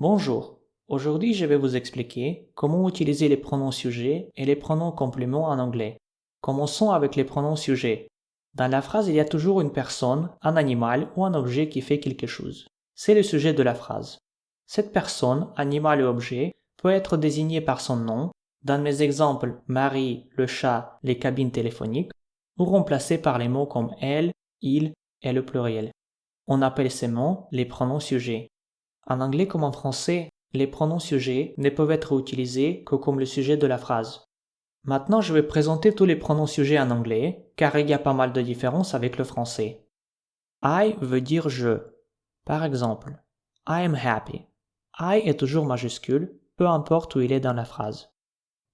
Bonjour, aujourd'hui je vais vous expliquer comment utiliser les pronoms sujets et les pronoms compléments en anglais. Commençons avec les pronoms sujets. Dans la phrase, il y a toujours une personne, un animal ou un objet qui fait quelque chose. C'est le sujet de la phrase. Cette personne, animal ou objet, peut être désignée par son nom, dans mes exemples Marie, le chat, les cabines téléphoniques, ou remplacée par les mots comme elle, il et le pluriel. On appelle ces mots les pronoms sujets. En anglais comme en français, les pronoms sujets ne peuvent être utilisés que comme le sujet de la phrase. Maintenant, je vais présenter tous les pronoms sujets en anglais, car il y a pas mal de différences avec le français. I veut dire je. Par exemple, I am happy. I est toujours majuscule, peu importe où il est dans la phrase.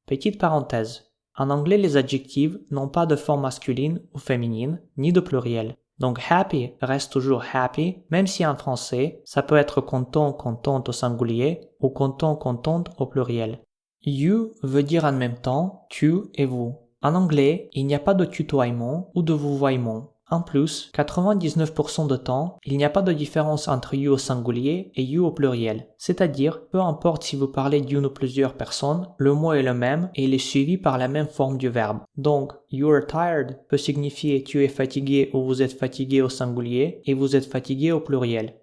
Petite parenthèse. En anglais, les adjectifs n'ont pas de forme masculine ou féminine, ni de pluriel. Donc happy reste toujours happy, même si en français, ça peut être content, contente au singulier ou content, contente au pluriel. You veut dire en même temps tu et vous. En anglais, il n'y a pas de tutoiement ou de vouvoiement. En plus, 99% de temps, il n'y a pas de différence entre you au singulier et you au pluriel. C'est-à-dire, peu importe si vous parlez d'une ou plusieurs personnes, le mot est le même et il est suivi par la même forme du verbe. Donc, you are tired peut signifier tu es fatigué ou vous êtes fatigué au singulier et vous êtes fatigué au pluriel.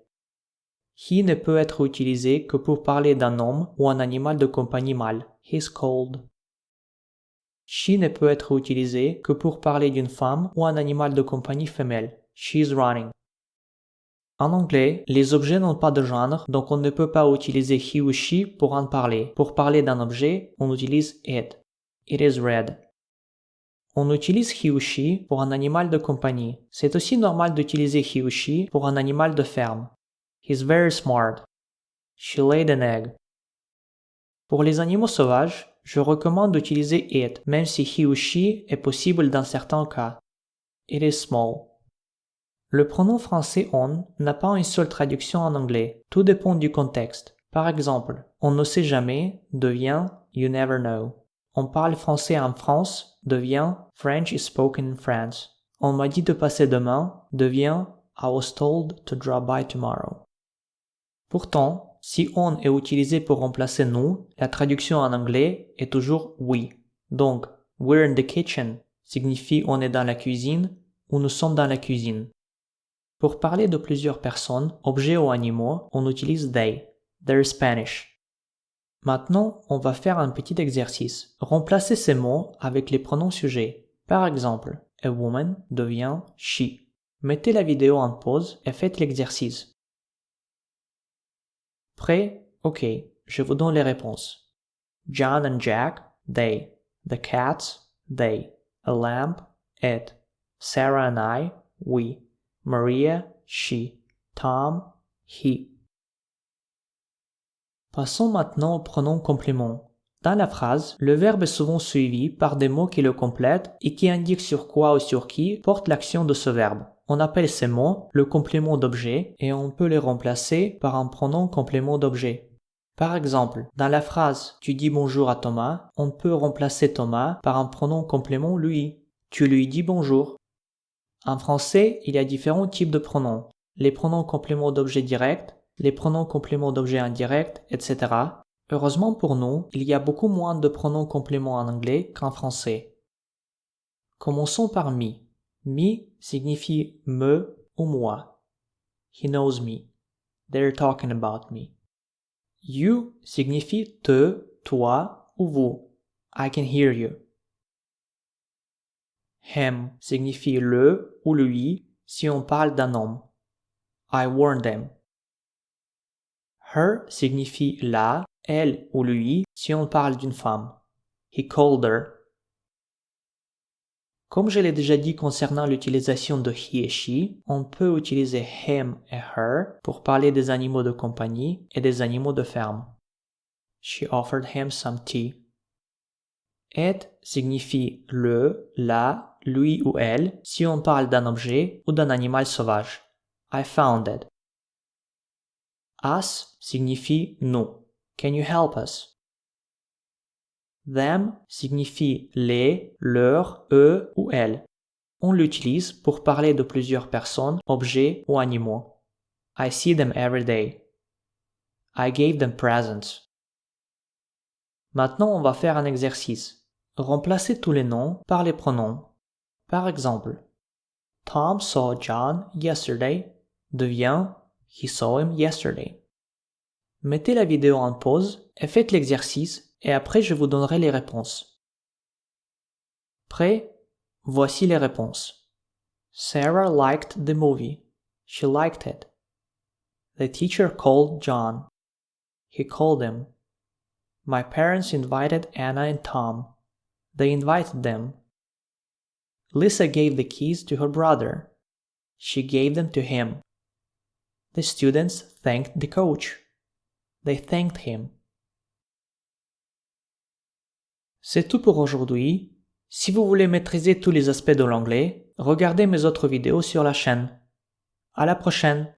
He ne peut être utilisé que pour parler d'un homme ou un animal de compagnie mâle. He's cold. She ne peut être utilisé que pour parler d'une femme ou un animal de compagnie femelle. She's running. En anglais, les objets n'ont pas de genre, donc on ne peut pas utiliser he ou she pour en parler. Pour parler d'un objet, on utilise it. It is red. On utilise he ou she pour un animal de compagnie. C'est aussi normal d'utiliser he ou she pour un animal de ferme. He's very smart. She laid an egg. Pour les animaux sauvages, je recommande d'utiliser it, même si he ou she est possible dans certains cas. It is small. Le pronom français on n'a pas une seule traduction en anglais. Tout dépend du contexte. Par exemple, on ne sait jamais devient you never know. On parle français en France devient French is spoken in France. On m'a dit de passer demain devient I was told to drop by tomorrow. Pourtant, si on est utilisé pour remplacer nous, la traduction en anglais est toujours we. Donc, we're in the kitchen signifie on est dans la cuisine ou nous sommes dans la cuisine. Pour parler de plusieurs personnes, objets ou animaux, on utilise they. They're Spanish. Maintenant, on va faire un petit exercice. Remplacez ces mots avec les pronoms sujets. Par exemple, a woman devient she. Mettez la vidéo en pause et faites l'exercice. Prêt? Ok, je vous donne les réponses. John and Jack, they. The cats, they. A lamp, it. Sarah and I, we. Maria, she. Tom, he. Passons maintenant au pronom complément. Dans la phrase, le verbe est souvent suivi par des mots qui le complètent et qui indiquent sur quoi ou sur qui porte l'action de ce verbe. On appelle ces mots le complément d'objet et on peut les remplacer par un pronom complément d'objet. Par exemple, dans la phrase « Tu dis bonjour à Thomas », on peut remplacer Thomas par un pronom complément lui. Tu lui dis bonjour. En français, il y a différents types de pronoms. Les pronoms compléments d'objet direct, les pronoms compléments d'objet indirect, etc. Heureusement pour nous, il y a beaucoup moins de pronoms compléments en anglais qu'en français. Commençons par me. Me signifie me ou moi. He knows me. They're talking about me. You signifie te, toi ou vous. I can hear you. Him signifie le ou lui si on parle d'un homme. I warned them. Her signifie la, elle ou lui si on parle d'une femme. He called her. Comme je l'ai déjà dit concernant l'utilisation de he et she, on peut utiliser him et her pour parler des animaux de compagnie et des animaux de ferme. She offered him some tea. It signifie le, la, lui ou elle si on parle d'un objet ou d'un animal sauvage. I found it. Us signifie nous. Can you help us? Them signifie les, leur, eux ou elles. On l'utilise pour parler de plusieurs personnes, objets ou animaux. I see them every day. I gave them presents. Maintenant, on va faire un exercice. Remplacez tous les noms par les pronoms. Par exemple, Tom saw John yesterday devient He saw him yesterday. Mettez la vidéo en pause et faites l'exercice et après je vous donnerai les réponses. Prêt? Voici les réponses. Sarah liked the movie. She liked it. The teacher called John. He called him. My parents invited Anna and Tom. They invited them. Lisa gave the keys to her brother. She gave them to him. The students thanked the coach. They thanked him. C'est tout pour aujourd'hui. Si vous voulez maîtriser tous les aspects de l'anglais, regardez mes autres vidéos sur la chaîne. À la prochaine!